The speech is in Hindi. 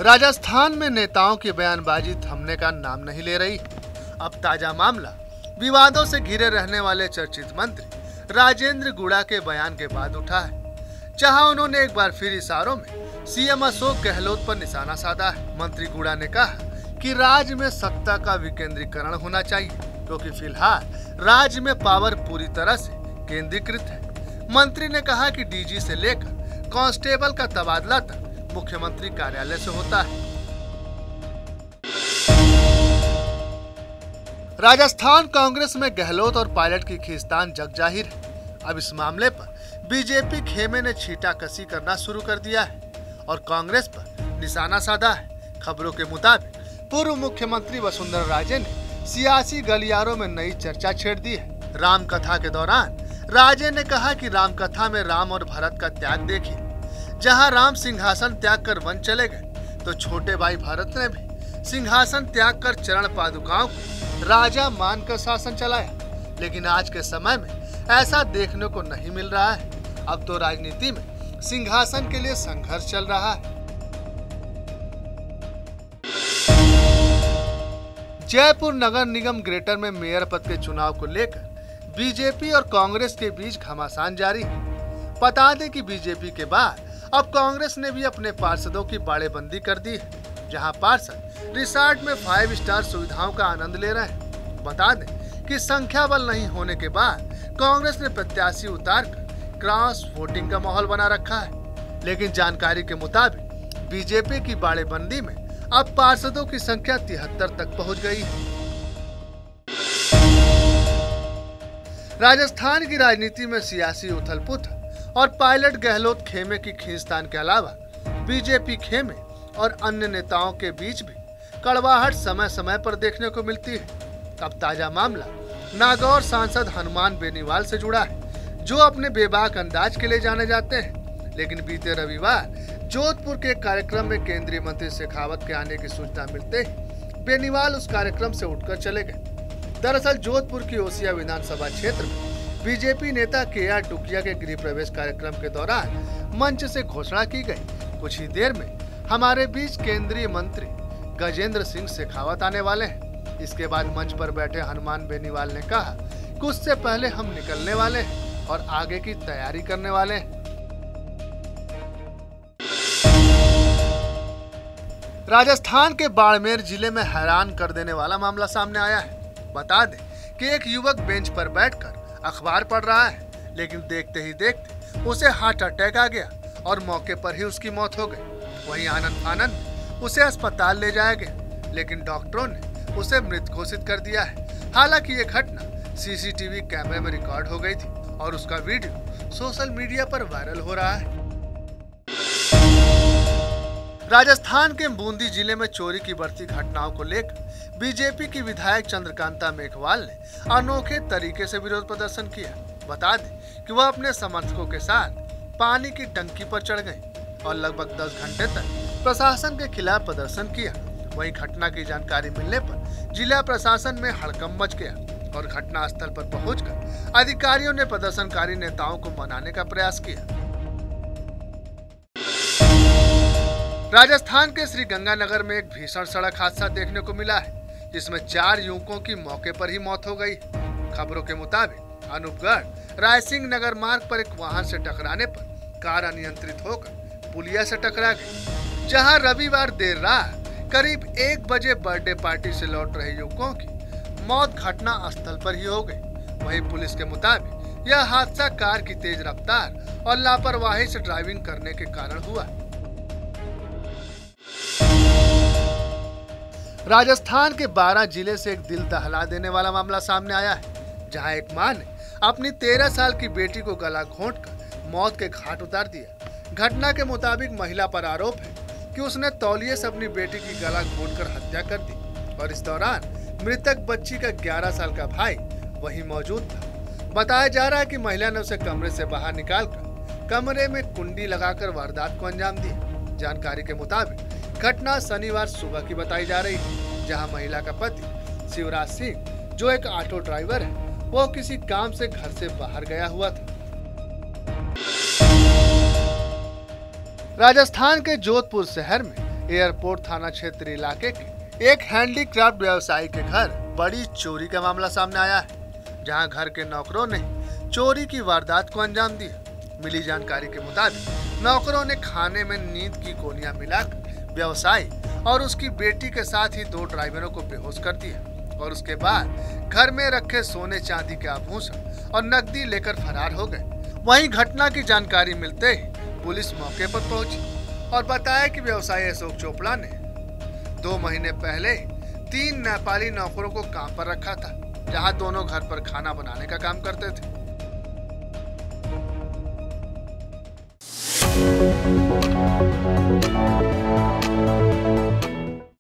राजस्थान में नेताओं की बयानबाजी थमने का नाम नहीं ले रही। अब ताजा मामला विवादों से घिरे रहने वाले चर्चित मंत्री राजेंद्र गुड़ा के बयान के बाद उठा है, जहां उन्होंने एक बार फिर इशारों में सीएम अशोक गहलोत पर निशाना साधा है। मंत्री गुड़ा ने कहा कि राज्य में सत्ता का विकेंद्रीकरण होना चाहिए, क्योंकि फिलहाल राज्य में पावर पूरी तरह से केंद्रीकृत है। मंत्री ने कहा कि डीजी से लेकर कांस्टेबल का तबादला तक मुख्यमंत्री कार्यालय से होता है। राजस्थान कांग्रेस में गहलोत और पायलट की खींचतान जग जाहिर है। अब इस मामले पर बीजेपी खेमे ने छींटाकशी करना शुरू कर दिया है और कांग्रेस पर निशाना साधा है। खबरों के मुताबिक पूर्व मुख्यमंत्री वसुंधरा राजे ने सियासी गलियारों में नई चर्चा छेड़ दी है। राम कथा के दौरान राजे ने कहा कि राम कथा में राम और भरत का त्याग देखिए। जहां राम सिंहासन त्याग कर वन चले गए, तो छोटे भाई भरत ने भी सिंहासन त्याग कर चरण पादुकाओं को राजा मानकर शासन चलाया। लेकिन आज के समय में ऐसा देखने को नहीं मिल रहा है। अब तो राजनीति में सिंहासन के लिए संघर्ष चल रहा है। जयपुर नगर निगम ग्रेटर में मेयर पद के चुनाव को लेकर बीजेपी और कांग्रेस के बीच घमासान जारी है। बता दें कि बीजेपी के बाद अब कांग्रेस ने भी अपने पार्षदों की बाड़ेबंदी कर दी है, जहां पार्षद रिसॉर्ट में 5 स्टार सुविधाओं का आनंद ले रहे हैं। बता दें कि संख्या बल नहीं होने के बाद कांग्रेस ने प्रत्याशी उतारकर क्रॉस वोटिंग का माहौल बना रखा है। लेकिन जानकारी के मुताबिक बीजेपी की बाड़ेबंदी में अब पार्षदों की संख्या 73 तक पहुंच गई है। राजस्थान की राजनीति में सियासी उथल-पुथल और पायलट गहलोत खेमे की खींचतान के अलावा बीजेपी खेमे और अन्य नेताओं के बीच भी कड़वाहट समय समय पर देखने को मिलती है। अब ताजा मामला नागौर सांसद हनुमान बेनीवाल से जुड़ा है, जो अपने बेबाक अंदाज के लिए जाने जाते हैं। लेकिन बीते रविवार जोधपुर के कार्यक्रम में केंद्रीय मंत्री शेखावत के आने की सूचना मिलते ही बेनीवाल उस कार्यक्रम से उठकर चले गए। दरअसल जोधपुर की ओसिया विधानसभा क्षेत्र में बीजेपी नेता KR टुकिया के गृह प्रवेश कार्यक्रम के दौरान मंच से घोषणा की गई, कुछ ही देर में हमारे बीच केंद्रीय मंत्री गजेंद्र सिंह शेखावत आने वाले हैं। इसके बाद मंच पर बैठे हनुमान बेनीवाल ने कहा कि उससे पहले हम निकलने वाले हैं और आगे की तैयारी करने वाले हैं। राजस्थान के बाड़मेर जिले में हैरान कर देने वाला मामला सामने आया है। बता दें कि एक युवक बेंच पर बैठकर अखबार पढ़ रहा है, लेकिन देखते ही देखते उसे हार्ट अटैक आ गया और मौके पर ही उसकी मौत हो गई। वहीं आनंद फानंद उसे अस्पताल ले जाया गया, लेकिन डॉक्टरों ने उसे मृत घोषित कर दिया है। हालांकि ये घटना CCTV कैमरे में रिकॉर्ड हो गई थी और उसका वीडियो सोशल मीडिया पर वायरल हो रहा है। राजस्थान के बूंदी जिले में चोरी की बढ़ती घटनाओं को लेकर बीजेपी की विधायक चंद्रकांता मेघवाल ने अनोखे तरीके से विरोध प्रदर्शन किया। बता दें कि वह अपने समर्थकों के साथ पानी की टंकी पर चढ़ गए और लगभग 10 घंटे तक प्रशासन के खिलाफ प्रदर्शन किया। वहीं घटना की जानकारी मिलने पर जिला प्रशासन में हड़कंप मच गया और घटना स्थल पर पहुंचकर अधिकारियों ने प्रदर्शनकारी नेताओं को मनाने का प्रयास किया। राजस्थान के श्रीगंगानगर में एक भीषण सड़क हादसा देखने को मिला है, जिसमें 4 युवकों की मौके पर ही मौत हो गई। खबरों के मुताबिक अनूपगढ़ रायसिंह नगर मार्ग पर एक वाहन से टकराने पर कार अनियंत्रित होकर पुलिया से टकरा गई, जहां रविवार देर रात करीब 1 बजे बर्थडे पार्टी से लौट रहे युवकों की मौत घटना स्थल पर ही हो गई। वहीं पुलिस के मुताबिक यह हादसा कार की तेज रफ्तार और लापरवाही से ड्राइविंग करने के कारण हुआ। राजस्थान के 12 जिले से एक दिल दहला देने वाला मामला सामने आया है, जहां एक मां ने अपनी 13 साल की बेटी को गला घोंटकर मौत के घाट उतार दिया। घटना के मुताबिक महिला पर आरोप है कि उसने तौलिए से अपनी बेटी की गला घोंटकर हत्या कर दी और इस दौरान मृतक बच्ची का 11 साल का भाई वहीं मौजूद था। बताया जा रहा है कि महिला ने उसे कमरे से बाहर निकालकर कमरे में कुंडी लगाकर वारदात को अंजाम दिया। जानकारी के मुताबिक घटना शनिवार सुबह की बताई जा रही है, जहां महिला का पति शिवराज सिंह, जो एक ऑटो ड्राइवर है, वो किसी काम से घर से बाहर गया हुआ था। राजस्थान के जोधपुर शहर में एयरपोर्ट थाना क्षेत्र इलाके के एक हैंडीक्राफ्ट व्यवसायी के घर बड़ी चोरी का मामला सामने आया है, जहां घर के नौकरों ने चोरी की वारदात को अंजाम दिया। मिली जानकारी के मुताबिक नौकरों ने खाने में नींद की गोलियां मिलाकर व्यवसायी और उसकी बेटी के साथ ही 2 ड्राइवरों को बेहोश कर दिया और उसके बाद घर में रखे सोने चांदी के आभूषण और नकदी लेकर फरार हो गए। वहीं घटना की जानकारी मिलते ही पुलिस मौके पर पहुंची और बताया कि व्यवसायी अशोक चोपड़ा ने 2 महीने पहले 3 नेपाली नौकरों को काम पर रखा था, जहां दोनों घर पर खाना बनाने का काम करते थे।